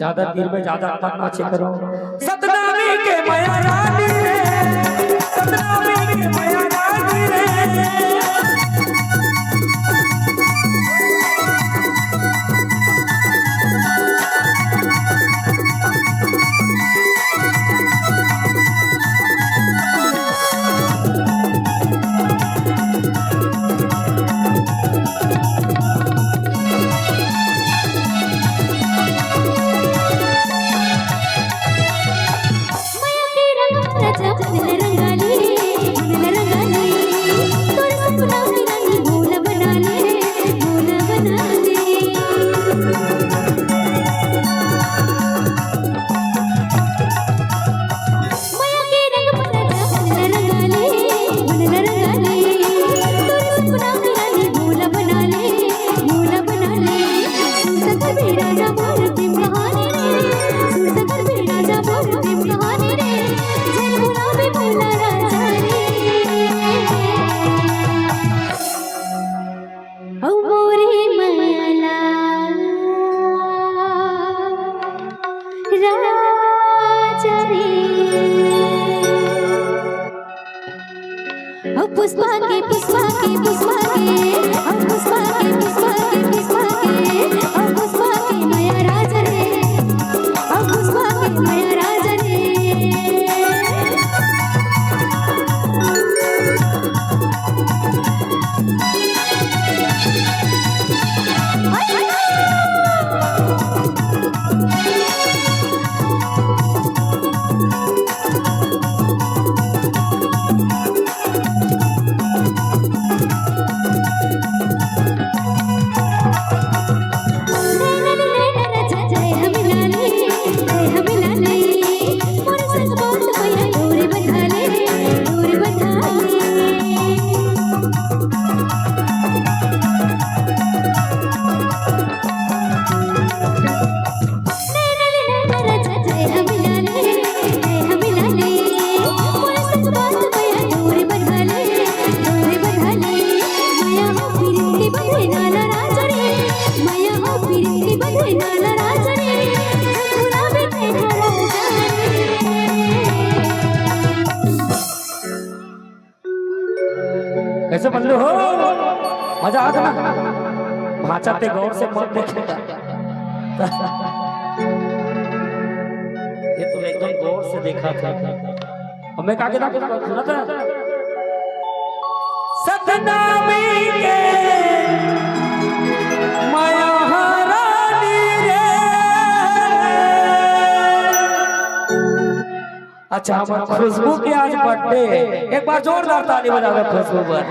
ज्यादा देर में ज्यादा पन्ना चेक करो। सतनामी के माया रानी रे, सतनामी के माया रानी रे। पुष्पा के पुष्पा के पुष्पा के पुष्पा के पुष्पा के पुष्पा के पुष्पा के माया राज रे, पुष्पा के माया राज रे। कैसे बल्लू हो, मजा आ गया ना? भाचा पे गौर से मत देखेगा। ये तो एकदम गौर से देखा था। हमें कहा ना सुना था सतनामी के माया रानी रे। अच्छा, हमारे खुशबू की आज बर्थडे, एक बार जोरदार ताली बजा दो खुशबू पर।